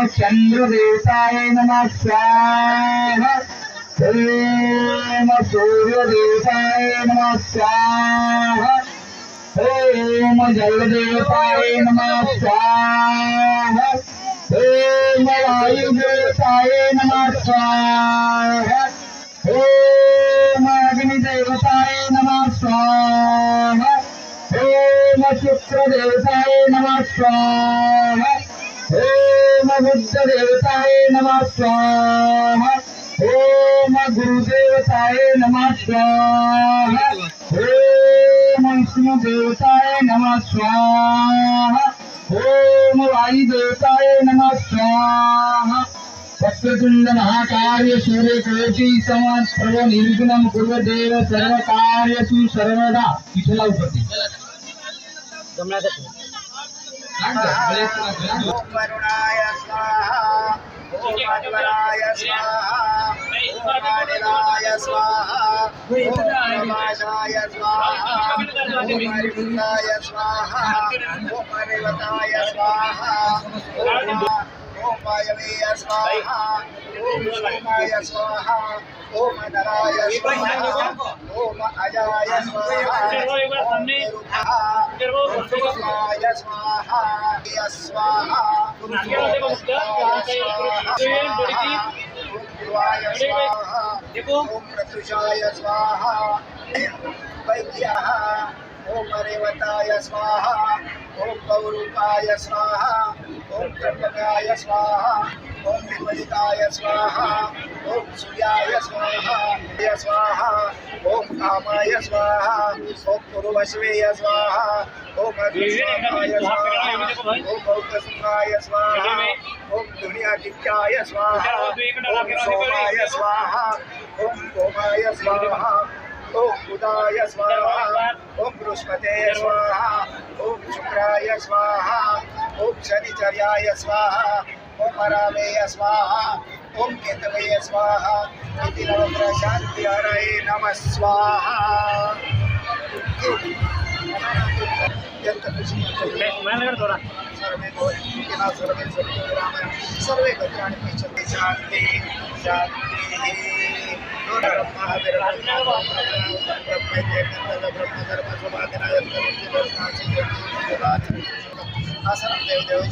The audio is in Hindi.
चंद्रदेवताय नमः स्वाहा। ओम सूर्यदेवताय नमः स्वाहा। ओम जलदेवताय नमः स्वाहा। ओम वायुदेवताय नमः स्वाहा। ओम अग्निदेवताय नमः स्वाहा। ओम शुक्रदेवताय नमः स्वाहा। ओम बुद्धदेवताय नमः स्वाहा। ओम गुरुदेवताय नमः स्वाहा। ओम विष्णुदेवताय नमः स्वाहा। ओम वायुदेवताय नमः स्वाहा। वक्रतुंड महाकार्य सूर्यकोटि समप्रभ निर्गुणं कुर्वदेव सर्वकार्येषु सर्वदा। विठला उपति ओम वरुणाय स्वाहा। ओम अध्वराय स्वाहा। ओम अनिलाय स्वाहा। ओम प्रभाषाय स्वाहा। ओम हरिवृताय स्वाहा। ओम हरिवताय स्वाहा। ओम वायवे स्वाहा। ओम सोमाय स्वाहा। ओम नराय स्वाहा। ओम अजाय स्वाहा। ओम निरुद्धाय स्वाहा। स्वाहा। ओम प्रत्युषाय स्वाहा। वैद्यः। ओम रेवताय स्वाहा। ओम गौरूपाय स्वाहा। ओम त्र्यंबकाय स्वाहा। ओम विमलिताय स्वाहा। ओम सूर्याय स्वाहा। स्वाहा। ओम कामाय स्वाहा। ओम पुरुवश्वेय स्वाहा। ओम अग्निस्वाहाय स्वाहा। ओम भौतसिंहाय स्वाहा। ओम दुनियादित्याय स्वाहा। ओम सोमाय स्वाहा। ओम भौमाय स्वाहा। ओम बुधाय स्वाहा। ओम बृहस्पते स्वाहा। ओम शुक्राय स्वाहा। ओम शनिचर्याय स्वाहा। ओम रामेय स्वाहा। ओम केतवे स्वाहा। इति नवग्रह शांति हरये नमः स्वाहा। सर्वे भद्राणि पश्यन्ति। शांति शांति। आसनं देवदेव